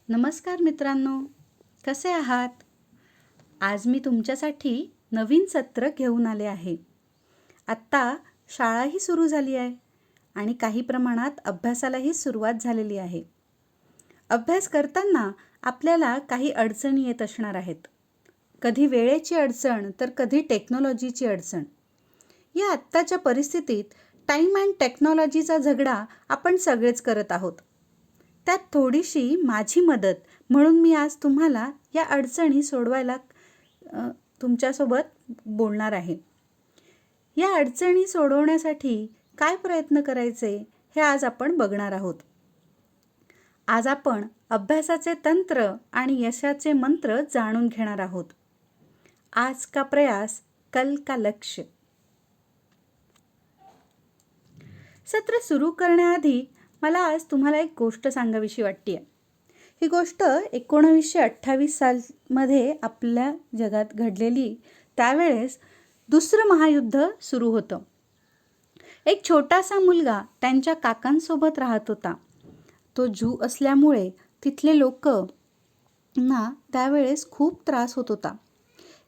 नमस्कार मित्रांनो, कसे आहात? आज मी तुमच्यासाठी नवीन सत्र घेऊन आले आहे. आत्ता शाळाही सुरू झाली आहे आणि काही प्रमाणात अभ्यासालाही सुरुवात झालेली आहे. अभ्यास करताना आपल्याला काही अडचणी येत असणार आहेत. कधी वेळेची अडचण तर कधी टेक्नॉलॉजीची अडचण. या आत्ताच्या परिस्थितीत टाईम अँड टेक्नॉलॉजीचा झगडा आपण सगळेच करत आहोत. त्यात थोडीशी माझी मदत म्हणून मी आज तुम्हाला या अडचणी सोडवायला तुमच्यासोबत बोलणार आहे. या अडचणी सोडवण्यासाठी काय प्रयत्न करायचे हे आज आपण बघणार आहोत. आज आपण अभ्यासाचे तंत्र आणि यशाचे मंत्र जाणून घेणार आहोत. आज का प्रयास कल का लक्ष्य. सत्र सुरू करण्याआधी मला आज तुम्हाला एक गोष्ट सांगावीशी वाटते. ही गोष्ट 1928 सालमध्ये आपल्या जगात घडलेली. त्यावेळेस दुसरं महायुद्ध सुरू होतं. एक छोटासा मुलगा त्यांच्या काकांसोबत राहत होता. तो ज्यू असल्यामुळे तिथले लोकांना त्यावेळेस खूप त्रास होत होता.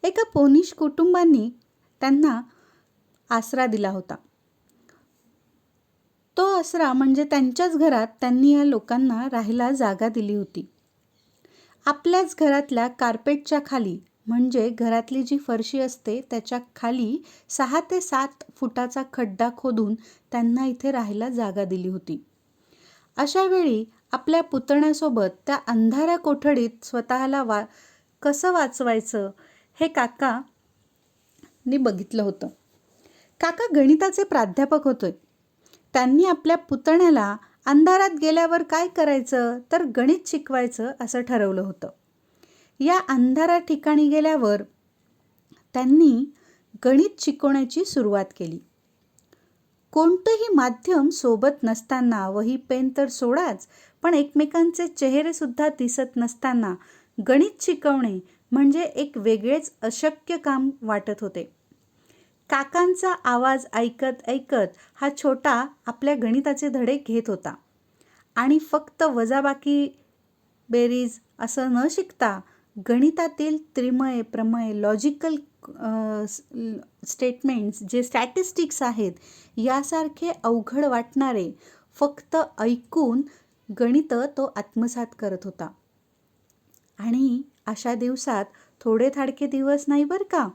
एका पोलिश कुटुंबांनी त्यांना आसरा दिला होता. तो आसरा म्हणजे त्यांच्याच घरात त्यांनी या लोकांना राहायला जागा दिली होती. आपल्याच घरातल्या कार्पेटच्या खाली म्हणजे घरातली जी फरशी असते त्याच्या खाली 6 ते 7 फुटाचा खड्डा खोदून त्यांना इथे राहायला जागा दिली होती. अशा वेळी आपल्या पुतण्यासोबत त्या अंधाऱ्या कोठडीत स्वतःला कसं वाचवायचं हे काकांनी बघितलं होतं. काका गणिताचे प्राध्यापक होते. त्यांनी आपल्या पुतण्याला अंधारात गेल्यावर काय करायचं तर गणित शिकवायचं असं ठरवलं होतं. या अंधारा ठिकाणी गेल्यावर त्यांनी गणित शिकवण्याची सुरुवात केली. कोणतंही माध्यम सोबत नसताना, वही पेन तर सोडाच, पण एकमेकांचे चेहरेसुद्धा दिसत नसताना गणित शिकवणे म्हणजे एक वेगळेच अशक्य काम वाटत होते. काकांचा आवाज ऐकत ऐकत हा छोटा आपल्या गणिताचे धडे घेत होता आणि फक्त वजाबाकी बेरीज असं न शिकता गणितातील त्रिमय, प्रमेय, लॉजिकल स्टेटमेंट्स जे स्टॅटिस्टिक्स आहेत यासारखे अवघड वाटणारे फक्त ऐकून गणित तो आत्मसात करत होता. आणि अशा दिवसात थोडे थाडके दिवस नाही बरं का,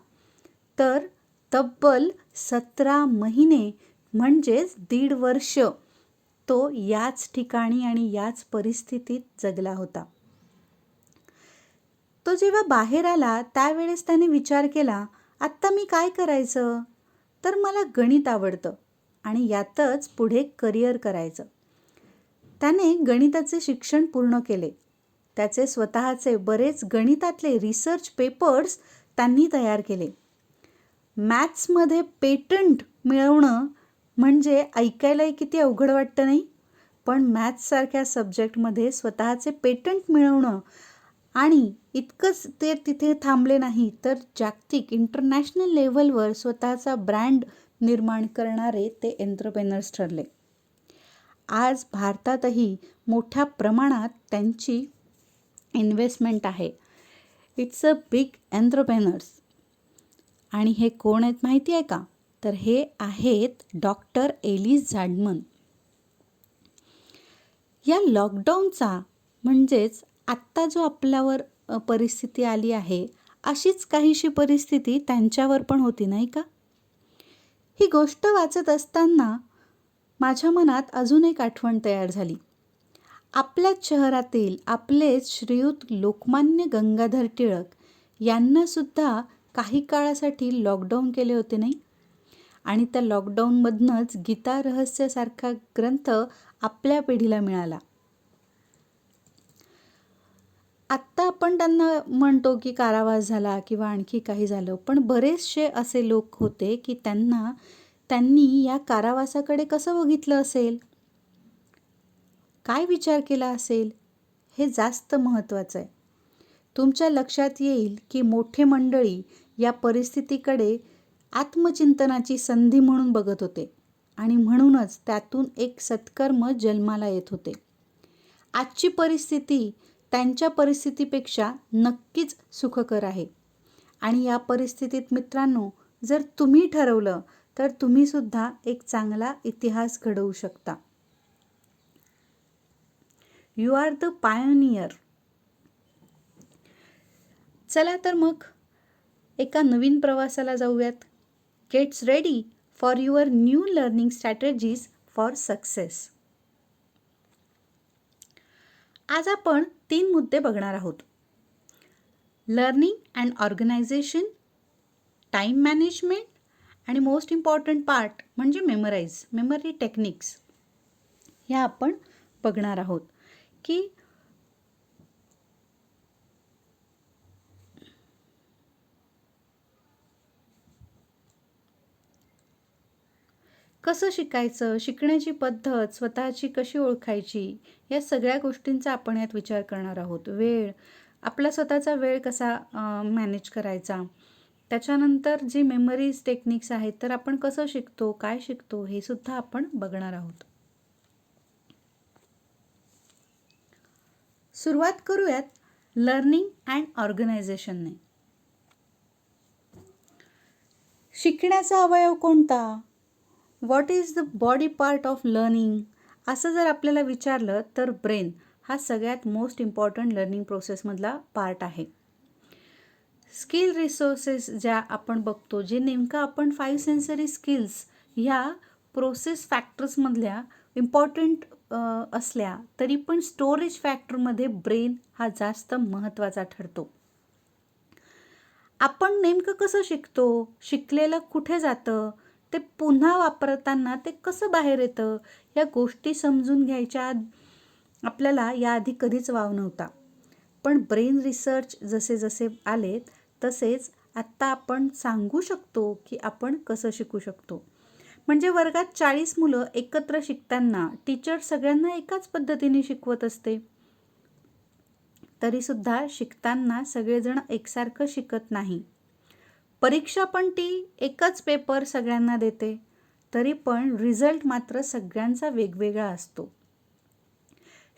तर तब्बल 17 महिने म्हणजेच 1.5 वर्ष तो याच ठिकाणी आणि याच परिस्थितीत जगला होता. तो जेव्हा बाहेर आला त्यावेळेस त्याने विचार केला, आत्ता मी काय करायचं? तर मला गणित आवडतं आणि यातच पुढे करिअर करायचं. त्याने गणिताचे शिक्षण पूर्ण केले. त्याचे स्वतःचे बरेच गणितातले रिसर्च पेपर्स त्यांनी तयार केले. मॅथ्समध्ये पेटंट मिळवणं म्हणजे ऐकायलाही किती अवघड वाटतं नाही, पण मॅथ्ससारख्या सब्जेक्टमध्ये स्वतःचे पेटंट मिळवणं आणि इतकंच ते तिथे थांबले नाही तर जागतिक इंटरनॅशनल लेव्हलवर स्वतःचा ब्रँड निर्माण करणारे ते एंटरप्रेनर्स ठरले. आज भारतातही मोठ्या प्रमाणात त्यांची इन्व्हेस्टमेंट आहे. It's a big entrepreneurs. आणि हे कोण आहेत माहिती आहे का? तर हे आहेत डॉक्टर एलिस झाडमन. या लॉकडाऊनचा म्हणजेच आत्ता जो आपल्यावर परिस्थिती आली आहे अशीच काहीशी परिस्थिती त्यांच्यावर पण होती नाही का? ही गोष्ट वाचत असताना माझ्या मनात अजून एक आठवण तयार झाली. आपल्याच शहरातील आपलेच श्रीयुत लोकमान्य गंगाधर टिळक यांनासुद्धा काही काळासाठी लॉकडाऊन केले होते नाही. आणि त्या लॉकडाऊनमधनंच गीता रहस्यासारखा ग्रंथ आपल्या पिढीला मिळाला. आत्ता आपण त्यांना म्हणतो की कारावास झाला किंवा आणखी काही झालं, पण बरेचसे असे लोक होते की त्यांनी या कारावासाकडे कसं बघितलं असेल, काय विचार केला असेल, हे जास्त महत्त्वाचं आहे. तुमच्या लक्षात येईल की मोठे मंडळी या परिस्थितीकडे आत्मचिंतनाची संधी म्हणून बघत होते आणि म्हणूनच त्यातून एक सत्कर्म जन्माला येत होते. आजची परिस्थिती त्यांच्या परिस्थितीपेक्षा नक्कीच सुखकर आहे. आणि या परिस्थितीत मित्रांनो, जर तुम्ही ठरवलं तर तुम्हीसुद्धा एक चांगला इतिहास घडवू शकता. You are the pioneer. चला तर मग एका नवीन प्रवासाला जाऊयात. Gets ready for your new learning strategies for success. आज आपण 3 मुद्दे बघणार आहोत. Learning and organisation, time management आणि मोस्ट इम्पॉर्टंट पार्ट म्हणजे मेमरी टेक्निक्स. ह्या आपण बघणार आहोत की कसं शिकायचं, शिकण्याची पद्धत स्वतःची कशी ओळखायची, या सगळ्या गोष्टींचा आपण यात विचार करणार आहोत. वेळ, आपला स्वतःचा वेळ कसा मॅनेज करायचा, त्याच्यानंतर जी मेमरीज टेक्निक्स आहेत तर आपण कसं शिकतो, काय शिकतो, हे सुद्धा आपण बघणार आहोत. सुरुवात करूयात लर्निंग अँड ऑर्गनायझेशनने. शिकण्याचा अवयव कोणता? What is the body part of learning? असं जर आपल्याला विचारलं तर ब्रेन हा सगळ्यात मोस्ट इम्पॉर्टंट लर्निंग प्रोसेसमधला पार्ट आहे. स्किल रिसोर्सेस ज्या आपण बघतो, जे नेमकं आपण 5 सेन्सरी स्किल्स ह्या प्रोसेस फॅक्टर्समधल्या इम्पॉर्टंट असल्या तरी पण स्टोरेज फॅक्टरमध्ये ब्रेन हा जास्त महत्त्वाचा ठरतो. आपण नेमकं कसं शिकतो, शिकलेलं कुठे जातं, ते पुन्हा वापरताना ते कसं बाहेर येतं, या गोष्टी समजून घ्यायच्या आपल्याला याआधी कधीच वाव नव्हता. पण ब्रेन रिसर्च जसे जसे आलेत तसेच आत्ता आपण सांगू शकतो की आपण कसं शिकू शकतो. म्हणजे वर्गात 40 मुलं एकत्र शिकताना टीचर सगळ्यांना एकाच पद्धतीने शिकवत असते. तरीसुद्धा शिकताना सगळेजण एकसारखं शिकत नाही. परीक्षा पण ती एकच पेपर सगळ्यांना देते, तरी पण रिझल्ट मात्र सगळ्यांचा वेगवेगळा असतो.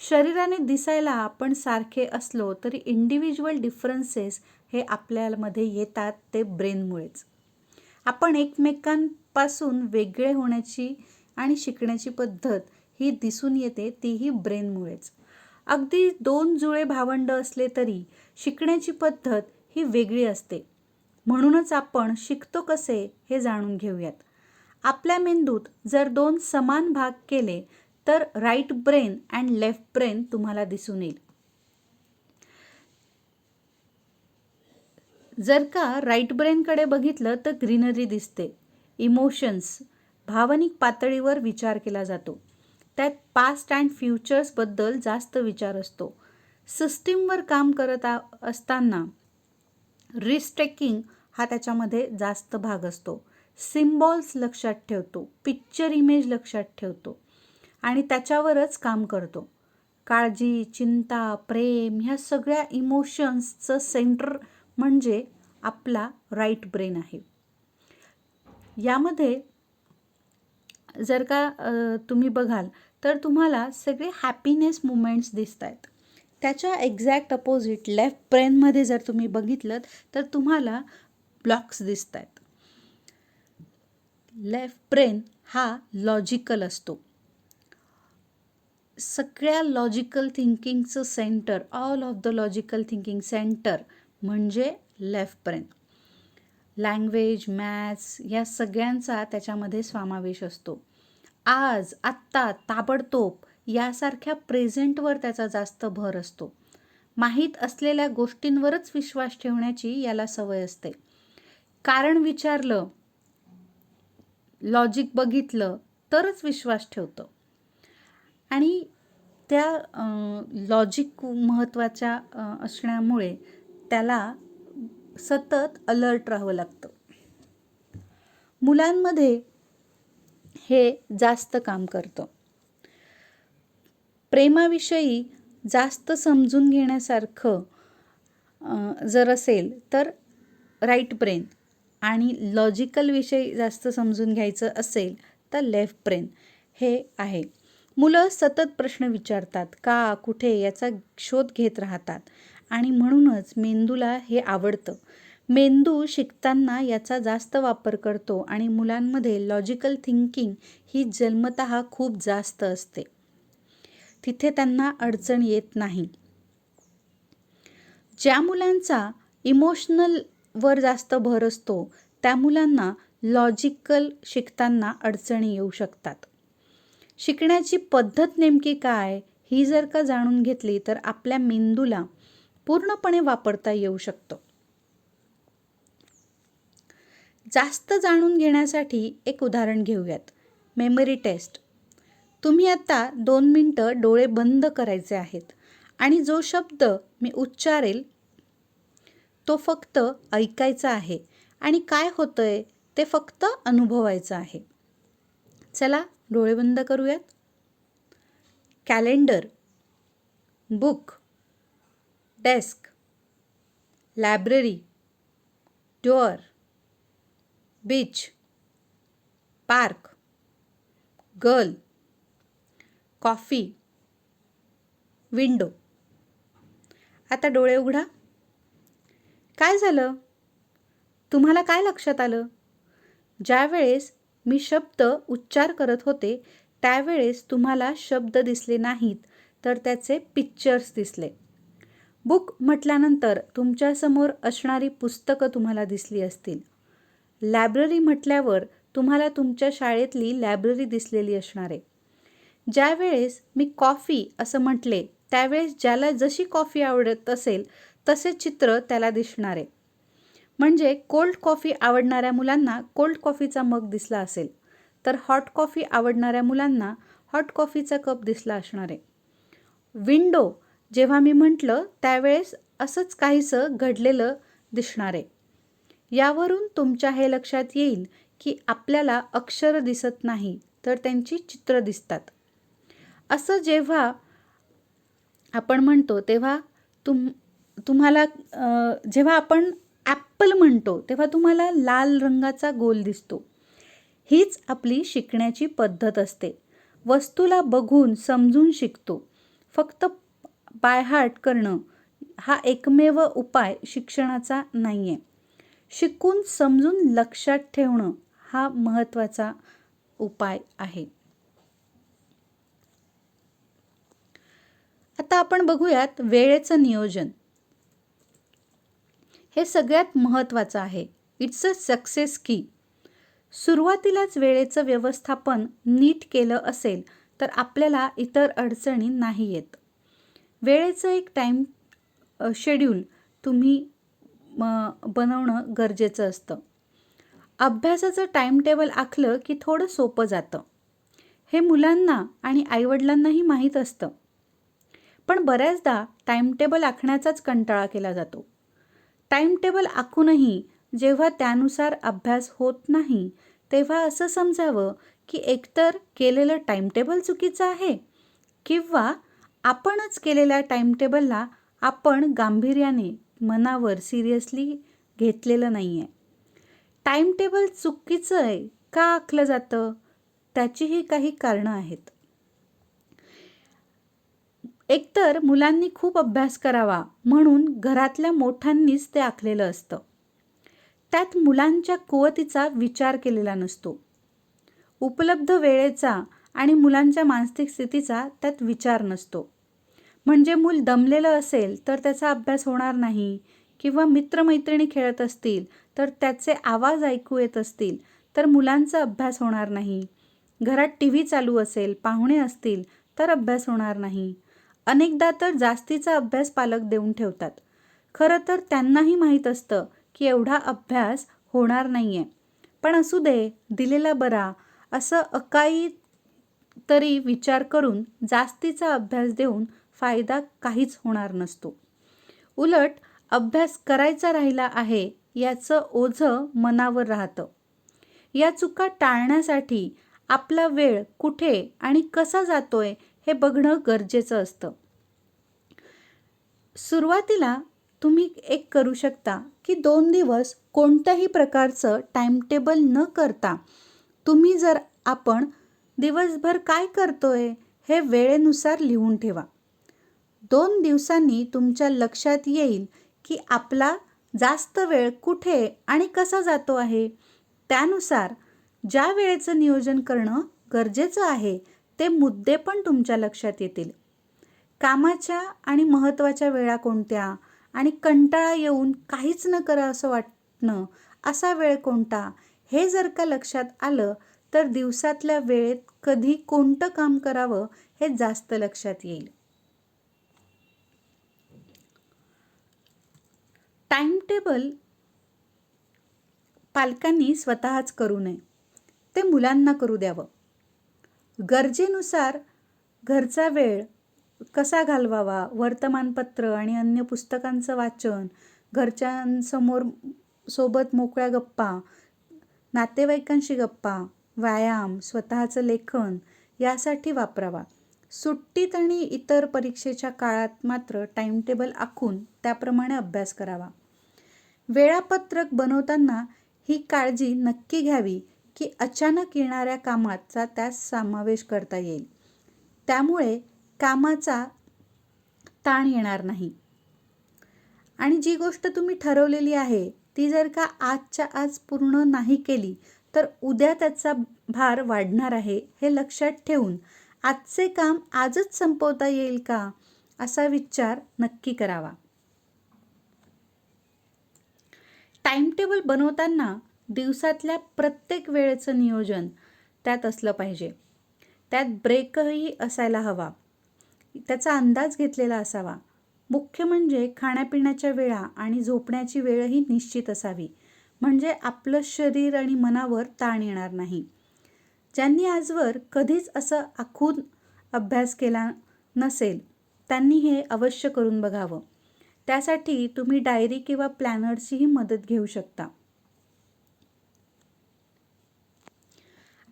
शरीराने दिसायला आपण सारखे असलो तरी इंडिव्हिज्युअल डिफरन्सेस हे आपल्यामध्ये येतात ते ब्रेनमुळेच. आपण एकमेकांपासून वेगळे होण्याची आणि शिकण्याची पद्धत ही दिसून येते, तीही ब्रेनमुळेच. अगदी 2 जुळे भावंड असले तरी शिकण्याची पद्धत ही वेगळी असते. म्हणूनच आपण शिकतो कसे हे जाणून घेऊयात. आपल्या मेंदूत जर 2 समान भाग केले तर right brain and left brain तुम्हाला दिसून येईल. जर का राईट ब्रेनकडे बघितलं तर ग्रीनरी दिसते. इमोशन्स, भावनिक पातळीवर विचार केला जातो. त्यात पास्ट अँड फ्युचर्सबद्दल जास्त विचार असतो. सिस्टीमवर काम करत असताना रिस्क टेकिंग हा त्याच्यामध्ये जास्त भाग असतो. सिम्बॉल्स लक्षात ठेवतो, पिक्चर इमेज लक्षात ठेवतो आणि त्याच्यावरच काम करतो. काळजी, चिंता, प्रेम ह्या सगळ्या इमोशन्सचं सेंटर म्हणजे आपला राईट ब्रेन आहे. यामध्ये जर का तुम्ही बघाल तर तुम्हाला सगळे हॅपीनेस मुमेंट्स दिसत आहेत. त्याच्या एक्झॅक्ट अपोजिट लेफ्ट ब्रेनमध्ये जर तुम्ही बघितलं तर तुम्हाला ब्लॉक्स दिसत आहेत. लेफ्ट ब्रेन हा लॉजिकल असतो. सगळ्या लॉजिकल थिंकिंगचं centre, all of the logical thinking centre म्हणजे लेफ्ट ब्रेन. लँग्वेज, मॅथ्स या सगळ्यांचा त्याच्यामध्ये समावेश असतो. आज, आत्ता, ताबडतोब यासारख्या प्रेझेंटवर त्याचा जास्त भर असतो. माहीत असलेल्या गोष्टींवरच विश्वास ठेवण्याची याला सवय असते. कारण विचारलं, लॉजिक बघितलं तरच विश्वास ठेवतं आणि त्या लॉजिक महत्त्वाच्या असण्यामुळे त्याला सतत अलर्ट राहावं लागतं. मुलांमध्ये हे जास्त काम करतं. प्रेमाविषयी जास्त समजून घेण्यासारखं जर असेल तर राईट ब्रेन आणि लॉजिकल विषयी जास्त समजून घ्यायचं असेल तर लेफ्ट ब्रेन हे आहे. मुलं सतत प्रश्न विचारतात, का, कुठे याचा शोध घेत राहतात आणि म्हणूनच मेंदूला हे आवडतं. मेंदू शिकताना याचा जास्त वापर करतो आणि मुलांमध्ये लॉजिकल थिंकिंग ही जन्मतः खूप जास्त असते. तिथे त्यांना अडचण येत नाही. ज्या मुलांचा इमोशनलवर जास्त भर असतो त्या मुलांना लॉजिकल शिकताना अडचणी येऊ शकतात. शिकण्याची पद्धत नेमकी काय ही जर का जाणून घेतली तर आपल्या मेंदूला पूर्णपणे वापरता येऊ शकतं. जास्त जाणून घेण्यासाठी एक उदाहरण घेऊयात. Memory test. तुम्ही आता 2 मिनटं डोळे बंद करायचे आहेत आणि जो शब्द मी उच्चारेल तो फक्त ऐकायचा आहे आणि काय होतंय ते फक्त अनुभवायचं आहे. चला डोळे बंद करूयात. Calendar, book, desk, library, door, beach, park, girl, coffee, window. आता डोळे उघडा. काय झालं? तुम्हाला काय लक्षात आलं? ज्यावेळेस मी शब्द उच्चार करत होते त्यावेळेस तुम्हाला शब्द दिसले नाहीत तर त्याचे पिक्चर्स दिसले. बुक म्हटल्यानंतर तुमच्यासमोर असणारी पुस्तकं तुम्हाला दिसली असतील. लायब्ररी म्हटल्यावर तुम्हाला तुमच्या शाळेतली लायब्ररी दिसलेली असणार आहे. ज्यावेळेस मी कॉफी असं म्हटले त्यावेळेस ज्याला जशी कॉफी आवडत असेल तसे चित्र त्याला दिसणार आहे. म्हणजे कोल्ड कॉफी आवडणाऱ्या मुलांना कोल्ड कॉफीचा मग दिसला असेल तर हॉट कॉफी आवडणाऱ्या मुलांना हॉट कॉफीचा कप दिसला असणार आहे. विंडो जेव्हा मी म्हटलं त्यावेळेस असंच काहीसं घडलेलं दिसणार आहे. यावरून तुमच्या हे लक्षात येईल की आपल्याला अक्षर दिसत नाही तर त्यांची चित्र दिसतात. असं जेव्हा आपण म्हणतो तेव्हा तुम्हाला जेव्हा आपण ॲपल म्हणतो तेव्हा तुम्हाला लाल रंगाचा गोल दिसतो. हीच आपली शिकण्याची पद्धत असते. वस्तूला बघून समजून शिकतो. फक्त बाय हार्ट करणं हा एकमेव उपाय शिक्षणाचा नाही आहे. शिकून समजून लक्षात ठेवणं हा महत्त्वाचा उपाय आहे. आता आपण बघूयात वेळेचं नियोजन. हे सगळ्यात महत्त्वाचं आहे. इट्स अ सक्सेस की. सुरुवातीलाच वेळेचं व्यवस्थापन नीट केलं असेल तर आपल्याला इतर अडचणी नाही येत. वेळेचं एक टाईम शेड्यूल तुम्ही बनवणं गरजेचं असतं. अभ्यासाचं टाईम टेबल आखलं की थोडं सोपं जातं. हे मुलांना आणि आईवडिलांनाही माहीत असतं. पण बऱ्याचदा टाईम टेबल आखण्याचाच कंटाळा केला जातो. टाईम टेबल आखूनही जेव्हा त्यानुसार अभ्यास होत नाही तेव्हा असं समजावं की एकतर केलेलं टाईम टेबल चुकीचं आहे किंवा आपणच केलेल्या टाईम टेबलला आपण गांभीर्याने मनावर सिरियसली घेतलेलं नाही आहे. टाईम टेबल चुकीचं आहे का आखलं जातं त्याचीही काही कारणं आहेत. एकतर मुलांनी खूप अभ्यास करावा म्हणून घरातल्या मोठ्यांनीच ते आखलेलं असतं. त्यात मुलांच्या कुवतीचा विचार केलेला नसतो. उपलब्ध वेळेचा आणि मुलांच्या मानसिक स्थितीचा त्यात विचार नसतो. म्हणजे मूल दमलेलं असेल तर त्याचा अभ्यास होणार नाही किंवा मित्रमैत्रिणी खेळत असतील तर त्याचे आवाज ऐकू येत असतील तर मुलांचा अभ्यास होणार नाही. घरात टीव्ही चालू असेल, पाहुणे असतील तर अभ्यास होणार नाही. अनेकदा तर जास्तीचा अभ्यास पालक देऊन ठेवतात. खरं तर त्यांनाही माहीत असतं की एवढा अभ्यास होणार नाही आहे. पण असू दे, दिलेला बरा असं अकाई तरी विचार करून जास्तीचा अभ्यास देऊन फायदा काहीच होणार नसतो. उलट अभ्यास करायचा राहिला आहे याचं ओझं मनावर राहतं. या चुका टाळण्यासाठी आपला वेळ कुठे आणि कसा जातोय हे बघणं गरजेचं असतं. सुरुवातीला तुम्ही एक करू शकता की 2 दिवस कोणत्याही प्रकारचं टाईम टेबल न करता तुम्ही जर आपण दिवसभर काय करतोय हे वेळेनुसार लिहून ठेवा. 2 दिवसांनी तुमच्या लक्षात येईल की आपला जास्त वेळ कुठे आणि कसा जातो आहे. त्यानुसार ज्या वेळेचं नियोजन करणं गरजेचं आहे ते मुद्दे पण तुमच्या लक्षात येतील. कामाच्या आणि महत्त्वाच्या वेळा कोणत्या आणि कंटाळा येऊन काहीच न करा असं वाटणं असा वेळ कोणता, हे जर का लक्षात आलं तर दिवसातल्या वेळेत कधी कोणतं काम करावं हे जास्त लक्षात येईल. टाइम टेबल पालकांनी स्वतःच करू नये, ते मुलांना करू द्यावं. गरजेनुसार घरचा वेळ कसा घालवावा, वर्तमानपत्र आणि अन्य पुस्तकांचं वाचन, घरच्यांसमोर सोबत मोकळ्या गप्पा, नातेवाईकांशी गप्पा, व्यायाम, स्वतःचं लेखन यासाठी वापरावा. सुट्टीत आणि इतर परीक्षेच्या काळात मात्र टाइमटेबल आखून त्याप्रमाणे अभ्यास करावा. वेळापत्रक बनवताना ही काळजी नक्की घ्यावी की अचानक येणाऱ्या कामाचा त्यात समावेश करता येईल. त्यामुळे कामाचा ताण येणार नाही. आणि जी गोष्ट तुम्ही ठरवलेली आहे ती जर का आजच्या आज पूर्ण नाही केली तर उद्या त्याचा भार वाढणार आहे, हे लक्षात ठेवून आजचे काम आजच संपवता येईल का असा विचार नक्की करावा. टाइमटेबल बनवताना दिवसातल्या प्रत्येक वेळेचं नियोजन त्यात असलं पाहिजे. त्यात ब्रेकही असायला हवा, त्याचा अंदाज घेतलेला असावा. मुख्य म्हणजे खाण्यापिण्याच्या वेळा आणि झोपण्याची वेळही निश्चित असावी, म्हणजे आपलं शरीर आणि मनावर ताण येणार नाही. ज्यांनी आजवर कधीच असं आखून अभ्यास केला नसेल त्यांनी हे अवश्य करून बघावं. त्यासाठी तुम्ही डायरी किंवा प्लॅनरचीही मदत घेऊ शकता.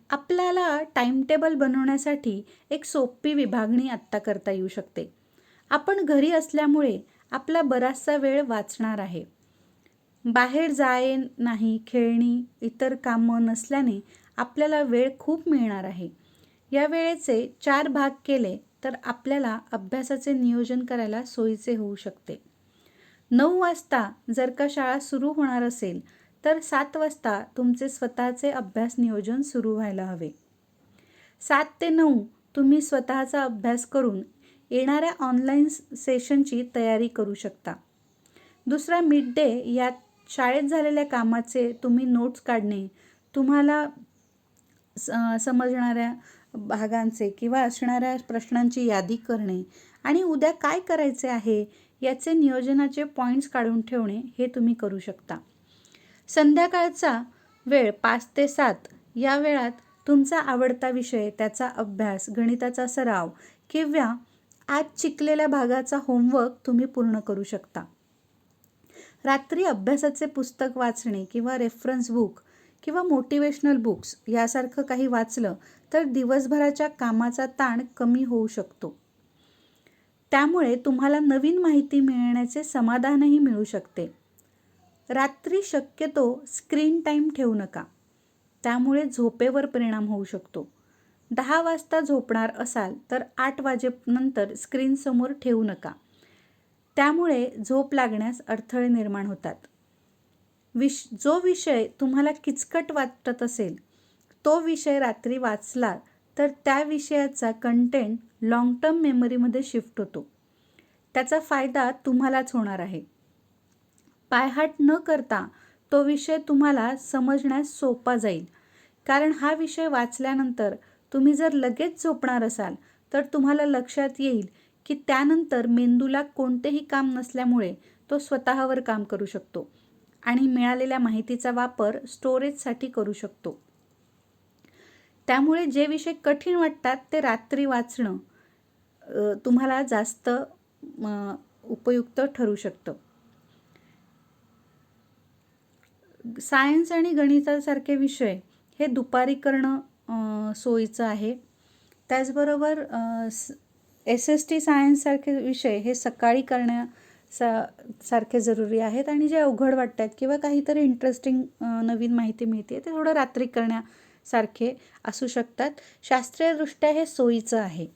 आपल्याला टाइमटेबल बनवण्यासाठी एक सोपी विभागणी आत्ता करता येऊ शकते. आपण घरी असल्यामुळे आपला बराचसा वेळ वाचणार आहे. बाहेर जाये नाही, खेळणी, इतर कामं नसल्याने आपल्याला वेळ खूप मिळणार आहे. या वेळेचे 4 भाग केले तर आपल्याला अभ्यासाचे नियोजन करायला सोयीचे होऊ शकते. 9 वाजता जर का शाळा सुरू होणार असेल तर 7 वाजता तुमचे स्वतःचे अभ्यास नियोजन सुरू व्हायला हवे. 7 ते 9 तुम्ही स्वतःचा अभ्यास करून येणाऱ्या ऑनलाईन सेशनची तयारी करू शकता. दुसरा मिड डे यात शाळेत झालेल्या कामाचे तुम्ही नोट्स काढणे, तुम्हाला समजणाऱ्या भागांचे किंवा असणाऱ्या प्रश्नांची यादी करणे आणि उद्या काय करायचे आहे याचे नियोजनाचे पॉईंट्स काढून ठेवणे हे तुम्ही करू शकता. संध्याकाळचा वेळ 5 ते 7 या वेळात तुमचा आवडता विषय, त्याचा अभ्यास, गणिताचा सराव किंवा आज शिकलेल्या भागाचा होमवर्क तुम्ही पूर्ण करू शकता. रात्री अभ्यासाचे पुस्तक वाचणे किंवा रेफरन्स बुक किंवा मोटिवेशनल बुक्स यासारखं काही वाचलं तर दिवसभराच्या कामाचा ताण कमी होऊ शकतो. त्यामुळे तुम्हाला नवीन माहिती मिळण्याचे समाधानही मिळू शकते. रात्री शक्यतो स्क्रीन टाईम ठेवू नका, त्यामुळे झोपेवर परिणाम होऊ शकतो. 10 वाजता झोपणार असाल तर 8 वाजेनंतर स्क्रीनसमोर ठेवू नका, त्यामुळे झोप लागण्यास अडथळे निर्माण होतात. जो विषय तुम्हाला किचकट वाटत असेल तो विषय रात्री वाचला तर त्या विषयाचा कंटेंट लॉंग टर्म मेमरीमध्ये शिफ्ट होतो. त्याचा फायदा तुम्हालाच होणार आहे. पायहाट न करता तो विषय तुम्हाला समजण्यास सोपा जाईल, कारण हा विषय वाचल्यानंतर तुम्ही जर लगेच झोपणार असाल तर तुम्हाला लक्षात येईल की त्यानंतर मेंदूला कोणतेही काम नसल्यामुळे तो स्वतःवर काम करू शकतो आणि मिळालेल्या माहितीचा वापर स्टोरेजसाठी करू शकतो. त्यामुळे जे विषय कठीण वाटतात ते रात्री वाचणं तुम्हाला जास्त उपयुक्त ठरू शकतं. सायन्स आणि गणितासारखे विषय हे दुपारी करणं सोयीचं आहे. त्याचबरोबर SST सायन्ससारखे विषय हे सकाळी सारखे जरुरी आहेत आणि जे अवघड वाटतात किंवा काहीतरी इंटरेस्टिंग नवीन माहिती मिळते ते थोडं रात्री करण्यासारखे असू शकतात. शास्त्रीयदृष्ट्या हे सोयीचं आहे.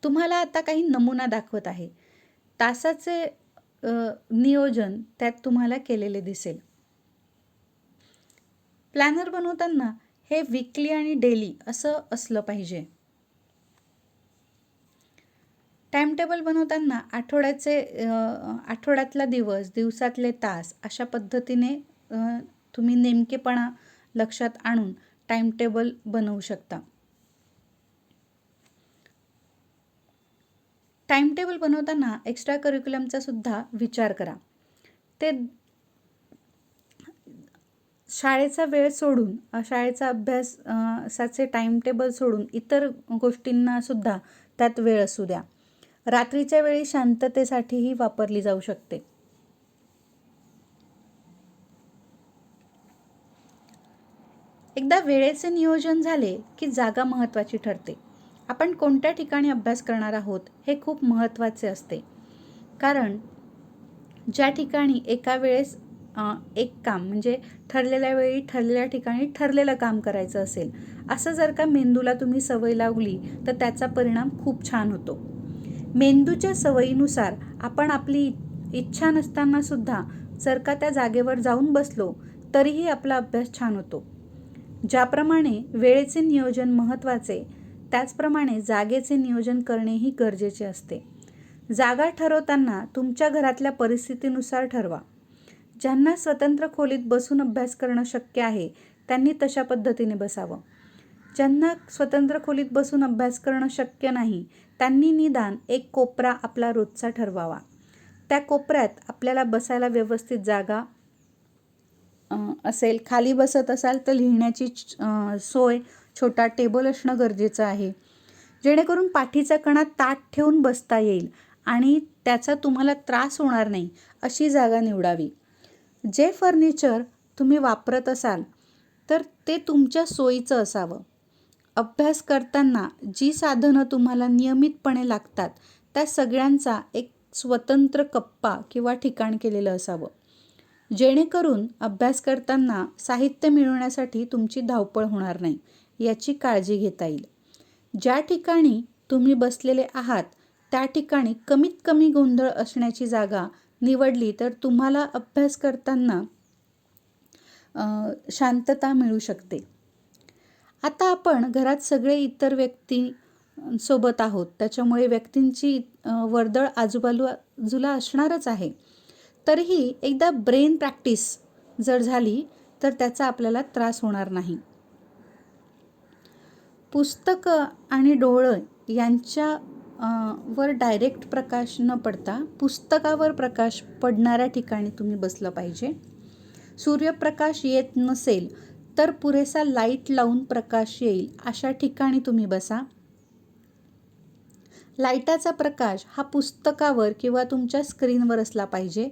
तुम्हाला आता काही नमुना दाखवत आहे. तासाचे नियोजन त्यात तुम्हाला केलेले दिसेल. प्लॅनर बनवताना हे वीकली आणि डेली असं असलं पाहिजे. टाइम टेबल बनवताना आठवड्यातला दिवस, दिवसातले तास अशा पद्धतीने तुम्ही नेमकेपणा लक्षात आणून टाइम टेबल बनवू शकता. टाइम टेबल बनवताना एक्स्ट्रा करिक्युलमचा सुद्धा विचार करा. ते शाळेचा वेळ सोडून, शाळेचा अभ्यासाचे टाइम टेबल सोडून इतर गोष्टींना सुद्धा त्यात वेळ असू द्या. रात्रीच्या वेळी शांततेसाठीही वापरली जाऊ शकते. एकदा वेळेचे नियोजन झाले की जागा महत्त्वाची ठरते. आपण कोणत्या ठिकाणी अभ्यास करणार आहोत हे खूप महत्त्वाचे असते. कारण ज्या ठिकाणी एका वेळेस एक काम म्हणजे ठरलेल्या वेळी ठरलेल्या ठिकाणी ठरलेलं काम करायचं असेल, असं जर का मेंदूला तुम्ही सवय लावली तर त्याचा परिणाम खूप छान होतो. मेंदूच्या सवयीनुसार आपण आपली इच्छा नसताना सुद्धा जर का त्या जागेवर जाऊन बसलो तरीही आपला अभ्यास छान होतो. ज्याप्रमाणे वेळेचे नियोजन महत्त्वाचे, त्याचप्रमाणे जागेचे नियोजन करणेही गरजेचे असते. जागा ठरवताना तुमच्या घरातल्या परिस्थितीनुसार ठरवा. ज्यांना स्वतंत्र खोलीत बसून अभ्यास करणं शक्य आहे त्यांनी तशा पद्धतीने बसावं. ज्यांना स्वतंत्र खोलीत बसून अभ्यास करणं शक्य नाही त्यांनी निदान एक कोपरा आपला रोजचा ठरवावा. त्या कोपऱ्यात आपल्याला बसायला व्यवस्थित जागा असेल. खाली बसत असाल तर लिहिण्याची सोय, छोटा टेबल असणं गरजेचं आहे, जेणेकरून पाठीचा कणा ताठ ठेवून बसता येईल आणि त्याचा तुम्हाला त्रास होणार नाही अशी जागा निवडावी. जे फर्निचर तुम्ही वापरत असाल तर ते तुमच्या सोयीचं असावं. अभ्यास करताना जी साधनं तुम्हाला नियमितपणे लागतात त्या सगळ्यांचा एक स्वतंत्र कप्पा किंवा ठिकाण केलेलं असावं, जेणेकरून अभ्यास करताना साहित्य मिळवण्यासाठी तुमची धावपळ होणार नाही याची काळजी घेता येईल. ज्या ठिकाणी तुम्ही बसलेले आहात त्या ठिकाणी कमीत कमी गोंधळ असण्याची जागा निवडली तर तुम्हाला अभ्यास करताना शांतता मिळू शकते. आता आपण घरात सगळे इतर व्यक्ती सोबत आहोत, त्याच्यामुळे व्यक्तींची वर्दळ आजूबाजूला असणारच आहे. तरीही एकदा ब्रेन प्रॅक्टिस जर झाली तर त्याचा आपल्याला त्रास होणार नाही. पुस्तकं आणि डोळं यांच्या वर डायरेक्ट प्रकाश न पडता पुस्तकावर प्रकाश पडणाऱ्या ठिकाणी तुम्ही बसलं पाहिजे. सूर्यप्रकाश येत नसेल तर पुरेसा लाईट लावून प्रकाश येईल अशा ठिकाणी तुम्ही बसा. लाईटाचा प्रकाश हा पुस्तकावर किंवा तुमच्या स्क्रीनवर असला पाहिजे.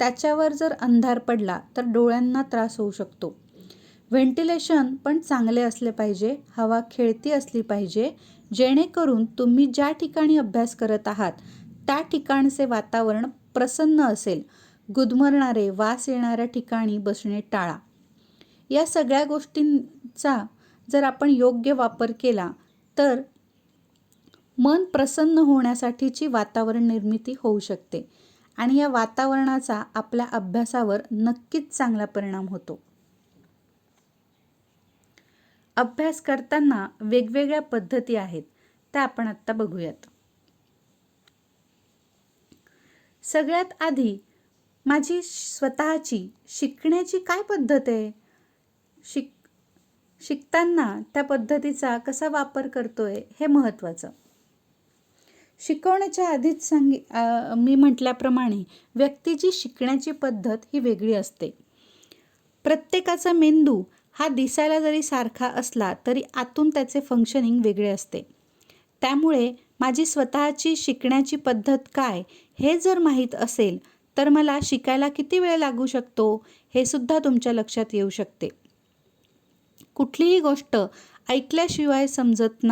त्याच्यावर जर अंधार पडला तर डोळ्यांना त्रास होऊ शकतो. व्हेंटिलेशन पण चांगले असले पाहिजे, हवा खेळती असली पाहिजे, जेणेकरून तुम्ही ज्या ठिकाणी अभ्यास करत आहात त्या ठिकाणचे वातावरण प्रसन्न असेल. गुदमरणारे, वास येणाऱ्या ठिकाणी बसणे टाळा. या सगळ्या गोष्टींचा जर आपण योग्य वापर केला तर मन प्रसन्न होण्यासाठीची वातावरण निर्मिती होऊ शकते आणि या वातावरणाचा आपल्या अभ्यासावर नक्कीच चांगला परिणाम होतो. अभ्यास करताना वेगवेगळ्या पद्धती आहेत, त्या आपण आत्ता बघूयात. सगळ्यात आधी माझी स्वतःची शिकण्याची काय पद्धत आहे, शिकताना त्या पद्धतीचा कसा वापर करतोय हे महत्त्वाचं. शिकवण्याच्या आधीच मी म्हटल्याप्रमाणे व्यक्तीची शिकण्याची पद्धत ही वेगळी असते. प्रत्येकाचा मेंदू हा दिसायला जरी सारखा असला तरी आतून त्याचे फंक्शनिंग वेगळे असते. त्यामुळे माझी स्वतःची शिकण्याची पद्धत काय हे जर माहीत असेल तर मला शिकायला किती वेळ लागू शकतो हे सुद्धा तुमच्या लक्षात येऊ शकते. कुठलीही गोष्ट ऐकल्याशिवाय समजत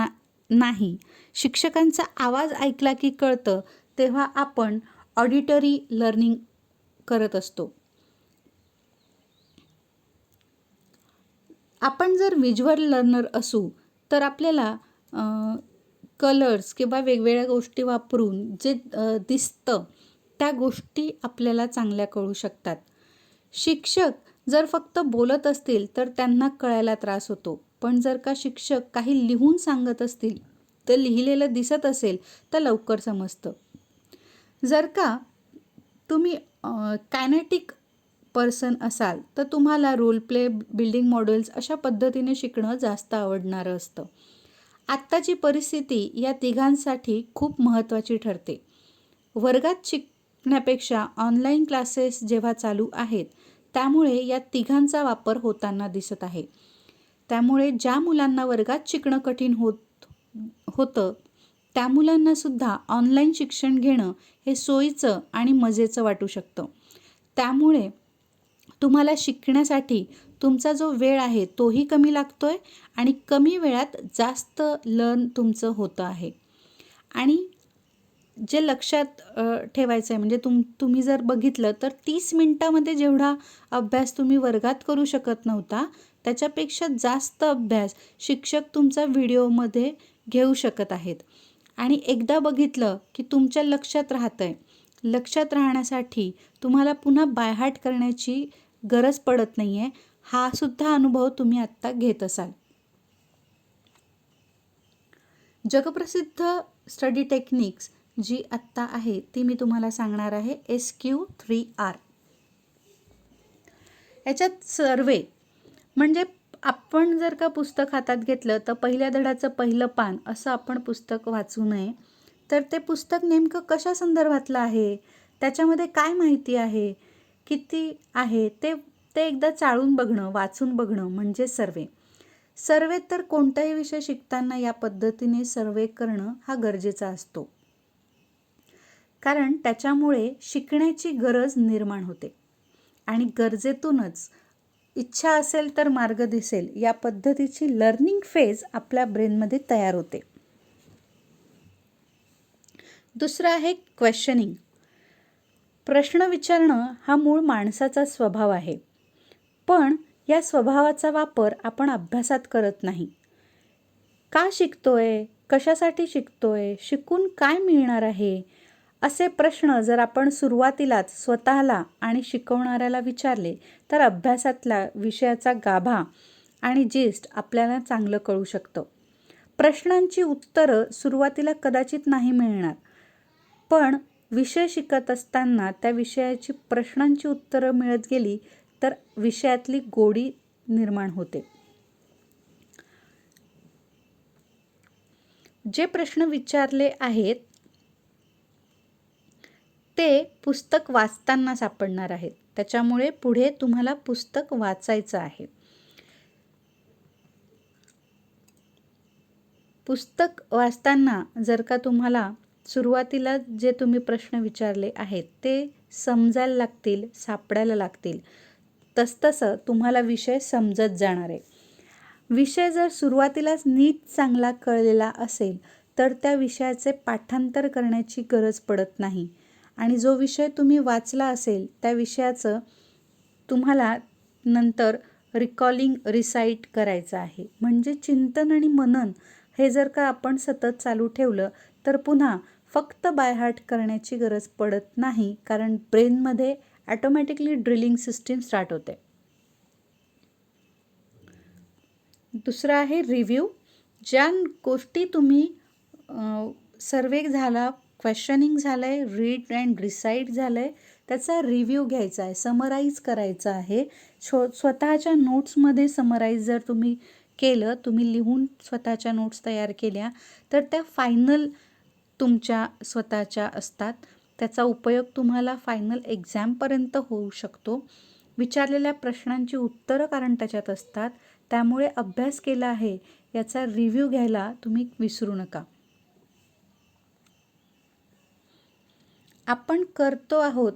नाही. शिक्षकांचा आवाज ऐकला की कळतं, तेव्हा आपण ऑडिटरी लर्निंग करत असतो. आपण जर व्हिज्युअल लर्नर असू तर आपल्याला कलर्स किंवा वेगवेगळ्या गोष्टी वापरून जे दिसतं त्या गोष्टी आपल्याला चांगल्या कळू शकतात. शिक्षक जर फक्त बोलत असतील तर त्यांना कळायला त्रास होतो. पण जर का शिक्षक काही लिहून सांगत असतील तर लिहिलेलं दिसत असेल तर लवकर समजतं. जर का तुम्ही कायनेटिक पर्सन असाल तर तुम्हाला रोल प्ले, बिल्डिंग मॉडेल्स अशा पद्धतीने शिकणं जास्त आवडणारं असतं. आत्ताची परिस्थिती या तिघांसाठी खूप महत्त्वाची ठरते. वर्गात शिकण्यापेक्षा ऑनलाईन क्लासेस जेव्हा चालू आहेत त्यामुळे या तिघांचा वापर होताना दिसत आहे. त्यामुळे ज्या मुलांना वर्गात शिकणं कठीण होतं त्या मुलांनासुद्धा ऑनलाईन शिक्षण घेणं हे सोयीचं आणि मजेचं वाटू शकतं. त्यामुळे तुम्हाला शिकण्यासाठी तुमचा जो वेळ आहे तोही कमी लागतोय आणि कमी वेळात जास्त लर्न तुमचं होतं आहे. आणि जे लक्षात ठेवायचं आहे म्हणजे तुम्ही जर बघितलं तर 30 मिनिटामध्ये जेवढा अभ्यास तुम्ही वर्गात करू शकत नव्हता त्याच्यापेक्षा जास्त अभ्यास शिक्षक तुमचा व्हिडिओमध्ये घेऊ शकत आहेत. आणि एकदा बघितलं की तुमच्या लक्षात राहतंय. लक्षात राहण्यासाठी तुम्हाला पुन्हा बायहार्ट करण्याची गरज पडत नाही आहे. हा सुद्धा अनुभव तुम्ही आत्ता घेत असाल. जगप्रसिद्ध स्टडी टेक्निक्स जी आत्ता आहे ती मी तुम्हाला सांगणार आहे. SQ3R. याच्यात सर्वे म्हणजे आपण जर का पुस्तक हातात घेतलं तर पहिल्या धड्याचं पहिलं पान असं आपण पुस्तक वाचू नये. तर ते पुस्तक नेमकं कशा संदर्भातलं आहे, त्याच्यामध्ये काय माहिती आहे, किती आहे ते एकदा चाळून बघणं, वाचून बघणं म्हणजे सर्वे. सर्वे तर कोणताही विषय शिकताना या पद्धतीने सर्वे करणं हा गरजेचा असतो. कारण त्याच्यामुळे शिकण्याची गरज निर्माण होते आणि गरजेतूनच इच्छा असेल तर मार्ग दिसेल या पद्धतीची लर्निंग फेज आपल्या ब्रेनमध्ये तयार होते. दुसरं आहे क्वेश्चनिंग. प्रश्न विचारणं हा मूळ माणसाचा स्वभाव आहे. पण या स्वभावाचा वापर आपण अभ्यासात करत नाही. का शिकतोय, कशासाठी शिकतोय, शिकून काय मिळणार आहे, असे प्रश्न जर आपण सुरुवातीलाच स्वतःला आणि शिकवणाऱ्याला विचारले तर अभ्यासातला विषयाचा गाभा आणि जिस्ट आपल्याला चांगलं कळू शकतं. प्रश्नांची उत्तरं सुरुवातीला कदाचित नाही मिळणार, पण विषय शिकत असताना त्या विषयाची प्रश्नांची उत्तरं मिळत गेली तर विषयातली गोडी निर्माण होते. जे प्रश्न विचारले आहेत ते पुस्तक वाचताना सापडणार आहेत. त्याच्यामुळे पुढे तुम्हाला पुस्तक वाचायचं आहे. पुस्तक वाचताना जर का तुम्हाला सुरुवातीला जे तुम्ही प्रश्न विचारले आहेत ते समजायला लागतील, सापडायला लागतील, तसतसं तुम्हाला विषय समजत जाणार आहे. विषय जर सुरुवातीलाच नीट चांगला कळलेला असेल तर त्या विषयाचे पाठांतर करण्याची गरज पडत नाही आणि जो विषय तुम्ही वाचला असेल त्या विषयाचं तुम्हाला नंतर रिकॉलिंग, रिसाईट करायचं आहे. म्हणजे चिंतन आणि मनन हे जर का आपण सतत चालू ठेवलं तर पुन्हा फक्त बायहार्ट करण्याची गरज पडत नाही, कारण ब्रेनमध्ये ॲटोमॅटिकली ड्रिलिंग सिस्टीम स्टार्ट होते. दुसरं आहे रिव्ह्यू. ज्या गोष्टी तुम्ही सर्वे झाला, क्वेश्चनिंग झालं आहे, रीड अँड रिसाईट झालं आहे, त्याचा रिव्ह्यू घ्यायचा आहे, समराईज करायचा आहे. स्वतःच्या नोट्समध्ये समराईज जर तुम्ही केलं, तुम्ही लिहून स्वतःच्या नोट्स तयार केल्या तर त्या फायनल तुमच्या स्वतःच्या असतात. त्याचा उपयोग तुम्हाला फायनल एक्झामपर्यंत होऊ शकतो. विचारलेल्या प्रश्नांची उत्तरं कारण त्याच्यात असतात. त्यामुळे अभ्यास केला आहे याचा रिव्ह्यू घ्यायला तुम्ही विसरू नका. आपण करतो आहोत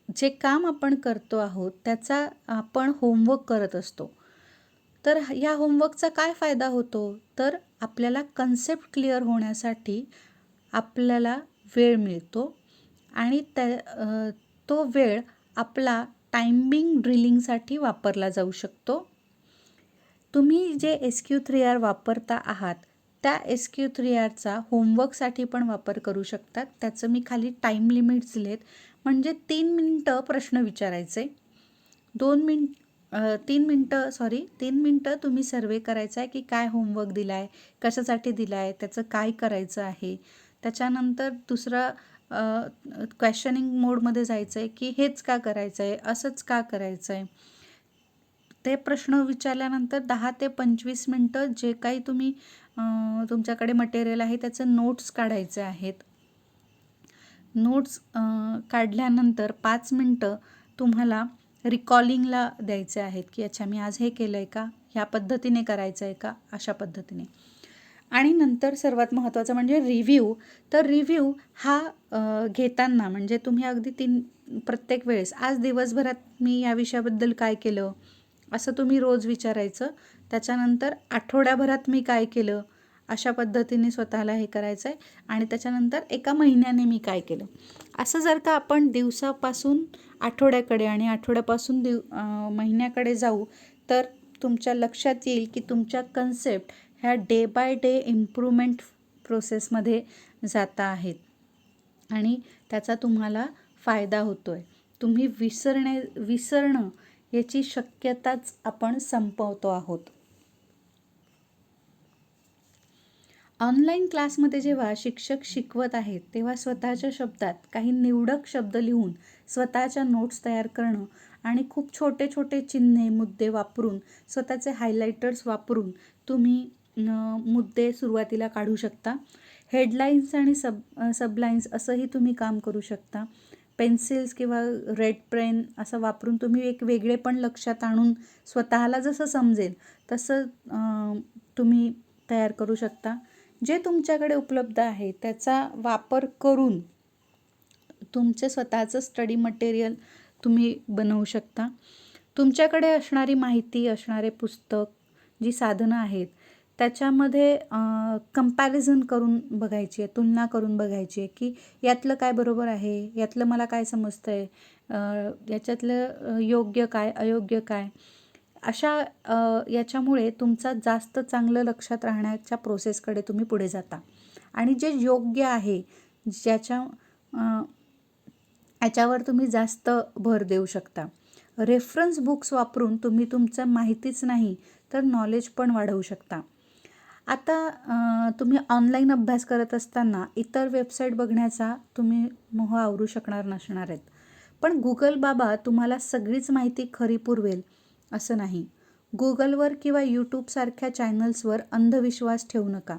जे काम आपण करतो आहोत त्याचा आपण होमवर्क करत असतो. तर या होमवर्कचा काय फायदा होतो, तर आपल्याला कन्सेप्ट क्लिअर होण्यासाठी आपल्याला वेळ मिळतो आणि तो वेळ आपला टायमिंग ड्रिलिंगसाठी वापरला जाऊ शकतो. तुम्ही जे SQ3R वापरता आहात त्या SQ3Rचा होमवर्कसाठी पण वापर करू शकतात. त्याचं मी खाली टाईम लिमिट्स दिलेत. म्हणजे 3 मिनटं प्रश्न विचारायचे, 3 मिनटं तुम्ही सर्वे करायचा आहे की काय होमवर्क दिला आहे, कशासाठी दिला आहे, त्याचं काय करायचं आहे. त्याच्यानंतर दुसरा क्वेश्चनिंग मोडमध्ये जायचं आहे की हेच का करायचं आहे, असंच का करायचं आहे. ते प्रश्न विचारल्यानंतर 10 ते 25 मिनटं जे काही तुम्ही तुमच्याकडे मटेरियल आहे त्याचं नोट्स काढायचे आहेत. नोट्स काढल्यानंतर 5 मिनटं तुम्हाला रिकॉलिंगला द्यायचे आहेत की अच्छा मी आज हे केलं आहे का, ह्या पद्धतीने करायचं आहे का, अशा पद्धतीने. आणि नंतर सर्वात महत्त्वाचं म्हणजे रिव्ह्यू. तर रिव्ह्यू हा घेताना म्हणजे तुम्ही अगदी प्रत्येक वेळेस आज दिवसभरात मी या विषयाबद्दल काय केलं असं तुम्ही रोज विचारायचं. त्याच्यानंतर आठवड्याभरात मी काय केलं अशा पद्धतीने स्वतःला हे करायचं आहे. आणि त्याच्यानंतर एका महिन्याने मी काय केलं असं जर का आपण दिवसापासून आठवड्याकडे आणि आठवड्यापासून महिन्याकडे जाऊ तर तुमच्या लक्षात येईल की तुमच्या कन्सेप्ट ह्या डे बाय डे इम्प्रूव्हमेंट प्रोसेसमध्ये जाता आहेत आणि त्याचा तुम्हाला फायदा होतो आहे. तुम्ही विसरणं याची शक्यताच आपण संपवतो आहोत. ऑनलाईन क्लासमध्ये जेव्हा शिक्षक शिकवत आहेत तेव्हा स्वतःच्या शब्दात काही निवडक शब्द लिहून स्वतःच्या नोट्स तयार करणं आणि खूप छोटे छोटे चिन्हे मुद्दे वापरून स्वतःचे हायलायटर्स वापरून तुम्ही मुद्दे सुरुवातीला काढू शकता. हेडलाईन्स आणि सबलाईन्स असंही तुम्ही काम करू शकता. पेन्सिल्स किंवा रेड पेन असं वापरून तुम्ही एक वेगळे पण लक्षात आणून स्वतःला जसं समजेल तसं तुम्ही तयार करू शकता. जे तुमच्याकडे उपलब्ध आहे त्याचा वापर करून तुमचे स्वतःचं स्टडी मटेरियल तुम्ही बनवू शकता. तुमच्याकडे असणारी माहिती, असणारे पुस्तक, जी साधनं आहेत त्याच्यामध्ये कंपॅरिझन करून बघायची आहे, तुलना करून बघायची आहे की यातलं काय बरोबर आहे, यातलं मला काय समजतं आहे, याच्यातलं योग्य काय, अयोग्य काय. अशा याच्यामुळे तुमचा जास्त चांगलं लक्षात राहण्याच्या प्रोसेसकडे तुम्ही पुढे जाता. आणि जे योग्य आहे याच्यावर तुम्ही जास्त भर देऊ शकता. रेफरन्स बुक्स वापरून तुम्ही तुमचं माहितीच नाही तर नॉलेज पण वाढवू शकता. आता तुम्ही ऑनलाईन अभ्यास करत असताना इतर वेबसाईट बघण्याचा तुम्ही मोह आवरू शकणार नसणार आहेत. पण गुगल बाबा तुम्हाला सगळीच माहिती खरी पुरवेल असं नाही. गुगलवर किंवा यूट्यूबसारख्या चॅनल्सवर अंधविश्वास ठेवू नका.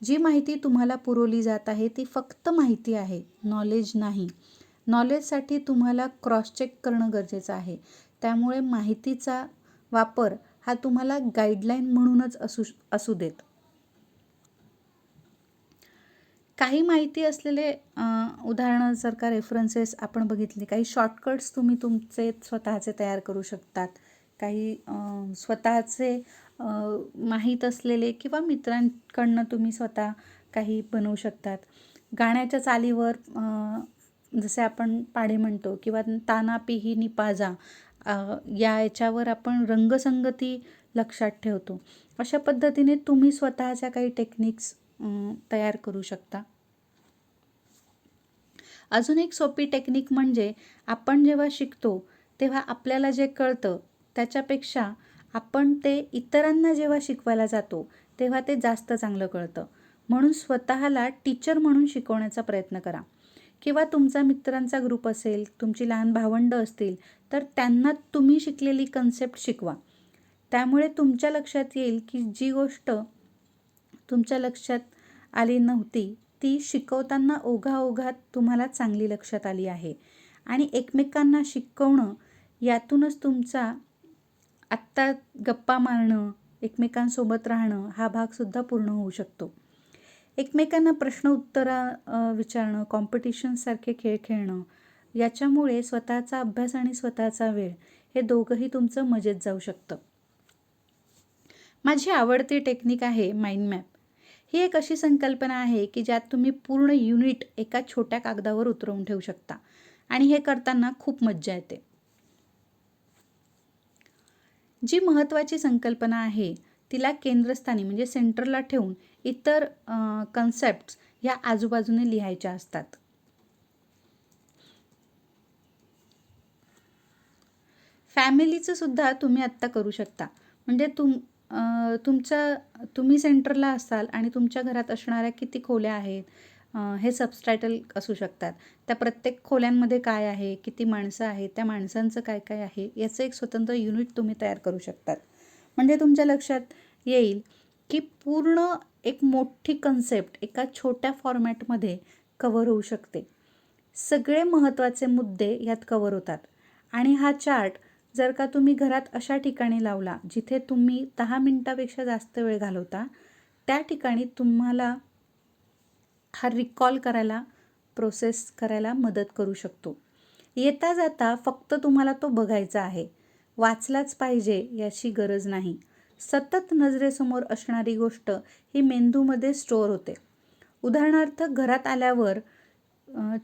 जी माहिती तुम्हाला पुरवली जात आहे ती फक्त माहिती आहे, नॉलेज नाही. नॉलेजसाठी तुम्हाला क्रॉस चेक करणं गरजेचं आहे. त्यामुळे माहितीचा वापर हा तुम्हाला गाईडलाईन म्हणूनच असू देत. काही माहिती असलेले उदाहरणं जर का रेफरन्सेस आपण बघितले, काही शॉर्टकट्स तुम्ही तुमचे स्वतःचे तयार करू शकतात. काही स्वतःचे माहीत असलेले किंवा मित्रांकडनं तुम्ही स्वतः काही बनवू शकतात. गाण्याच्या चालीवर जसे आपण पाढे म्हणतो किंवा ताना पिही निपाजा याच्यावर आपण रंगसंगती लक्षात ठेवतो. अशा पद्धतीने तुम्ही स्वतःच्या काही टेक्निक्स तयार करू शकता. अजून एक सोपी टेक्निक म्हणजे आपण जेव्हा शिकतो तेव्हा आपल्याला जे कळतं त्याच्यापेक्षा आपण ते इतरांना जेव्हा शिकवायला जातो तेव्हा ते जास्त चांगलं कळतं. म्हणून स्वतःला टीचर म्हणून शिकवण्याचा प्रयत्न करा. किंवा तुमचा मित्रांचा ग्रुप असेल, तुमची लहान भावंडं असतील तर त्यांना तुम्ही शिकलेली कन्सेप्ट शिकवा. त्यामुळे तुमच्या लक्षात येईल की जी गोष्ट तुमच्या लक्षात आली नव्हती ती शिकवताना ओघाओघात तुम्हाला चांगली लक्षात आली आहे. आणि एकमेकांना शिकवणं यातूनच तुमचा आत्ता गप्पा मारणं, एकमेकांसोबत राहणं हा भागसुद्धा पूर्ण होऊ शकतो. एकमेकांना प्रश्न उत्तरं विचारणं, कॉम्पिटिशनसारखे खेळ खेळणं याच्यामुळे स्वतःचा अभ्यास आणि स्वतःचा वेळ हे दोघंही तुमचं मजेत जाऊ शकतं. माझी आवडती टेक्निक आहे माइंड मॅप. ही एक अशी संकल्पना आहे की ज्यात तुम्ही पूर्ण युनिट एका छोट्या कागदावर उतरवून ठेवू शकता आणि हे करताना खूप मज्जा येते. जी महत्त्वाची संकल्पना आहे तिला केंद्रस्थानी म्हणजे सेंटरला ठेवून इतर कन्सेप्ट्स ह्या आजूबाजूने लिहायच्या असतात. फॅमिलीचं सुद्धा तुम्ही आत्ता करू शकता. म्हणजे तुम्ही सेंटरला असाल आणि तुमच्या घरात असणाऱ्या किती खोल्या आहेत हे सबटायटल असू शकतात. त्या प्रत्येक खोल्यांमध्ये काय आहे, किती माणसं आहेत, त्या माणसांचं काय काय आहे याचं एक स्वतंत्र युनिट तुम्ही तयार करू शकतात. म्हणजे तुमच्या लक्षात येईल की पूर्ण एक मोठी कन्सेप्ट एका छोट्या फॉर्मॅटमध्ये कव्हर होऊ शकते. सगळे महत्त्वाचे मुद्दे यात कव्हर होतात. आणि हा चार्ट जर का तुम्ही घरात अशा ठिकाणी लावला जिथे तुम्ही 10 मिनिटापेक्षा जास्त वेळ घालवता, त्या ठिकाणी तुम्हाला हा रिकॉल करायला, प्रोसेस करायला मदत करू शकतो. येता जाता फक्त तुम्हाला तो बघायचा आहे, वाचलाच पाहिजे याची गरज नाही. सतत नजरेसमोर असणारी गोष्ट ही मेंदूमध्ये स्टोअर होते. उदाहरणार्थ घरात आल्यावर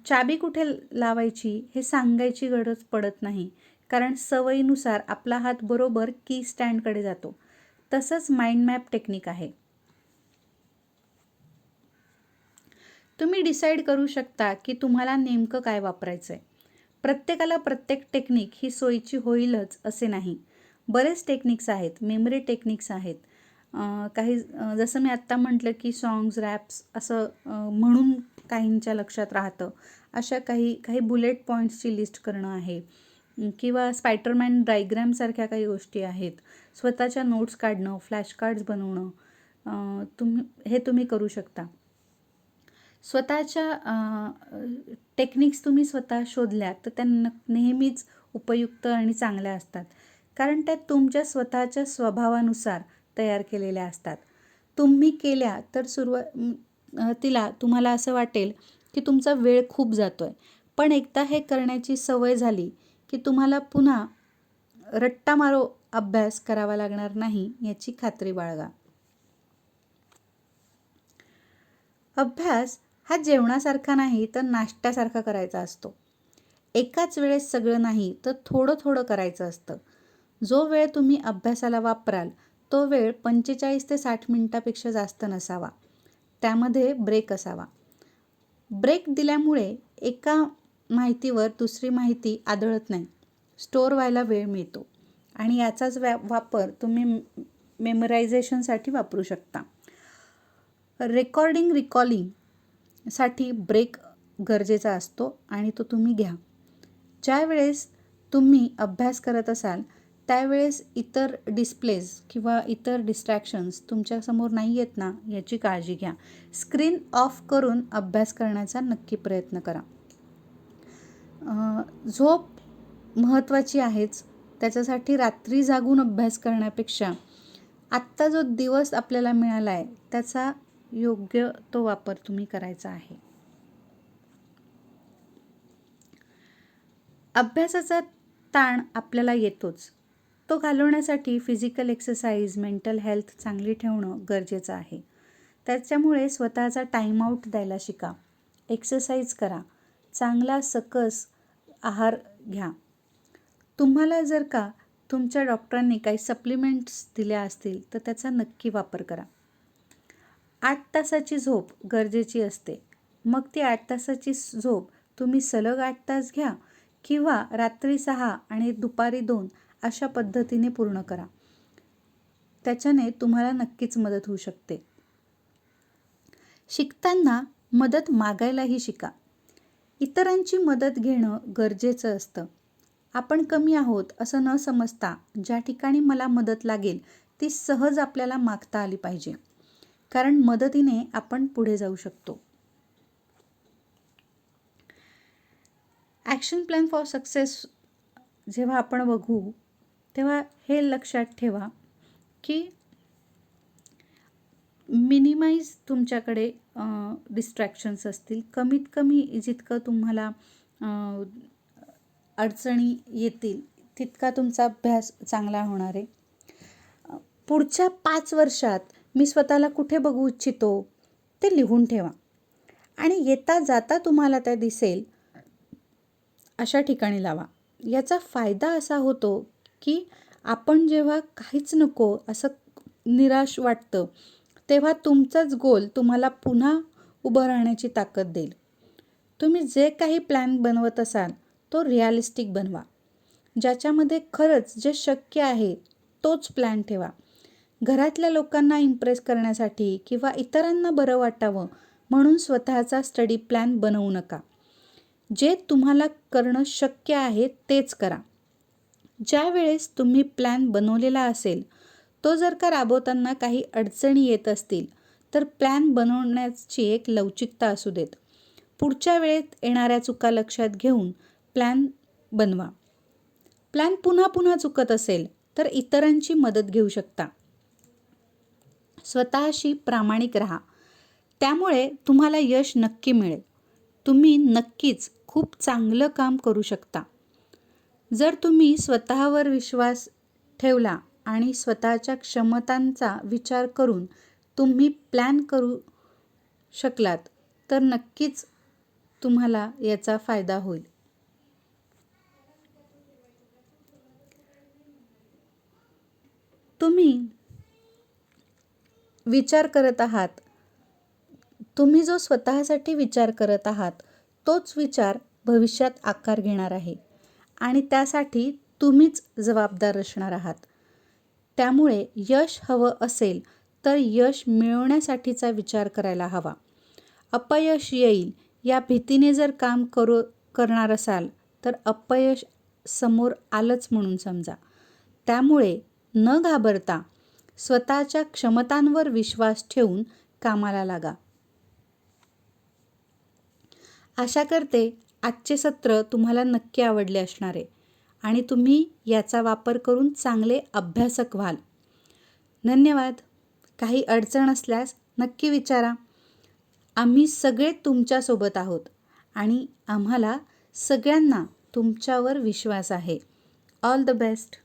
चाबी कुठे लावायची हे सांगायची गरज पडत नाही, कारण सवयीनुसार आपला हात बरोबर की स्टँडकडे जातो. तसंच माइंड मॅप टेक्निक आहे. तुम्ही डिसाईड करू शकता की तुम्हाला नेमकं काय वापरायचं आहे. प्रत्येकाला प्रत्येक टेक्निक ही सोयीची होईलच असे नाही. बरेच टेक्निक्स आहेत, मेमरी टेक्निक्स आहेत. काही जसं मी आत्ता म्हटलं की सॉंग्स, रॅप्स असं म्हणून काहींच्या लक्षात राहतं. अशा काही बुलेट पॉईंट्सची लिस्ट करणं आहे किंवा स्पायडरमॅन डायग्रॅमसारख्या काही गोष्टी आहेत. स्वतःच्या नोट्स काढणं, फ्लॅश कार्ड्स बनवणं तुम्ही करू शकता. स्वतःच्या टेक्निक्स तुम्ही स्वतः शोधल्या तर त्या नेहमीच उपयुक्त आणि चांगल्या असतात, कारण त्या तुमच्या स्वतःच्या स्वभावानुसार तयार केलेल्या असतात. तुम्ही केल्या तर सुरुवातीला तुम्हाला असं वाटेल की तुमचा वेळ खूप जातो आहे, पण एकदा हे करण्याची सवय झाली की तुम्हाला पुन्हा रट्टा मारो अभ्यास करावा लागणार नाही याची खात्री बाळगा. अभ्यास हा जेवणासारखा नाही तर नाश्त्यासारखा करायचा असतो. एकाच वेळेस सगळं नाही तर थोडं थोडं करायचं असतं. जो वेळ तुम्ही अभ्यासाला वापराल तो वेळ 45 ते 60 मिनिटापेक्षा जास्त नसावा. त्यामध्ये ब्रेक असावा. ब्रेक दिल्यामुळे एका माहितीवर दुसरी माहिती आदळत नाही, स्टोअर व्हायला वेळ मिळतो आणि याचाच वापर तुम्ही मेमरायझेशनसाठी वापरू शकता. रिकॉलिंगसाठी ब्रेक गरजेचा असतो आणि तो तुम्ही घ्या. ज्या वेळेस तुम्ही अभ्यास करत असाल त्यावेळेस इतर डिस्प्लेज किंवा इतर डिस्ट्रॅक्शन्स तुमच्यासमोर नाही येत ना याची काळजी घ्या. स्क्रीन ऑफ करून अभ्यास करण्याचा नक्की प्रयत्न करा. झोप महत्त्वाची आहेच, त्याच्यासाठी रात्री जागून अभ्यास करण्यापेक्षा आत्ता जो दिवस आपल्याला मिळाला आहे त्याचा योग्य तो वापर तुम्ही करायचा आहे. अभ्यासाचा ताण आपल्याला येतोच, तो घालवण्यासाठी फिजिकल एक्सरसाइज, मेंटल हेल्थ चांगली ठेवणं गरजेचं आहे. त्याच्यामुळे स्वतःचा टाईम आऊट द्यायला शिका, एक्सरसाइज करा, चांगला सकस आहार घ्या. तुम्हाला जर का तुमच्या डॉक्टरांनी काही सप्लिमेंट्स दिल्या असतील तर त्याचा नक्की वापर करा. 8 तासाची झोप गरजेची असते. मग ती 8 तासाची झोप तुम्ही सलग 8 तास घ्या किंवा रात्री 6 आणि दुपारी 2 अशा पद्धतीने पूर्ण करा. त्याच्याने तुम्हाला नक्कीच मदत होऊ शकते. शिकताना मदत मागायलाही शिका. इतरांची मदत घेणं गरजेचं असतं. आपण कमी आहोत असं न समजता ज्या ठिकाणी मला मदत लागेल ती सहज आपल्याला मागता आली पाहिजे, कारण मदतीने आपण पुढे जाऊ शकतो. ॲक्शन प्लॅन फॉर सक्सेस जेव्हा आपण बघू तेव्हा हे लक्षात ठेवा की मिनिमाइज तुमच्याकडे डिस्ट्रॅक्शन्स असतील. कमीत कमी जितकं तुम्हाला अडचणी येतील तितका तुमचा अभ्यास चांगला होणार आहे. पुढच्या 5 वर्षात मी स्वतःला कुठे बघू इच्छितो ते लिहून ठेवा आणि येता जाता तुम्हाला ते दिसेल अशा ठिकाणी लावा. याचा फायदा असा होतो की आपण जेव्हा काहीच नको असं निराश वाटतं, तेव्हा तुमचाच गोल तुम्हाला पुन्हा उभं राहण्याची ताकद देईल. तुम्ही जे काही प्लॅन बनवत असाल तो रिअलिस्टिक बनवा. ज्याच्यामध्ये खरंच जे शक्य आहे तोच प्लॅन ठेवा. घरातल्या लोकांना इम्प्रेस करण्यासाठी किंवा इतरांना बरं वाटावं म्हणून स्वतःचा स्टडी प्लॅन बनवू नका. जे तुम्हाला करणं शक्य आहे तेच करा. ज्या वेळेस तुम्ही प्लॅन बनवलेला असेल तो जर का राबवताना काही अडचणी येत असतील तर प्लॅन बनवण्याची एक लवचिकता असू देत. पुढच्या वेळेत येणाऱ्या चुका लक्षात घेऊन प्लॅन बनवा. प्लॅन पुन्हा पुन्हा चुकत असेल तर इतरांची मदत घेऊ शकता. स्वतःशी प्रामाणिक राहा. त्यामुळे तुम्हाला यश नक्की मिळेल. तुम्ही नक्कीच खूप चांगलं काम करू शकता. जर तुम्ही स्वतःवर विश्वास ठेवला आणि स्वतःच्या क्षमतांचा विचार करून तुम्ही प्लॅन करू शकलात तर नक्कीच तुम्हाला याचा फायदा होईल. तुम्ही विचार करत आहात, तुम्ही जो स्वतःसाठी विचार करत आहात तोच विचार भविष्यात आकार घेणार आहे आणि त्यासाठी तुम्हीच जबाबदार असणार आहात. त्यामुळे यश हवं असेल तर यश मिळवण्यासाठीचा विचार करायला हवा. अपयश येईल या भीतीने जर काम करणार असाल तर अपयश समोर आलंच म्हणून समजा. त्यामुळे न घाबरता स्वतःच्या क्षमतांवर विश्वास ठेवून कामाला लागा. आशा करते आजचे सत्र तुम्हाला नक्की आवडले असणार आहे आणि तुम्ही याचा वापर करून चांगले अभ्यासक व्हाल. धन्यवाद. काही अडचण असल्यास नक्की विचारा. आम्ही सगळे तुमच्यासोबत आहोत आणि आम्हाला सगळ्यांना तुमच्यावर विश्वास आहे. All the best.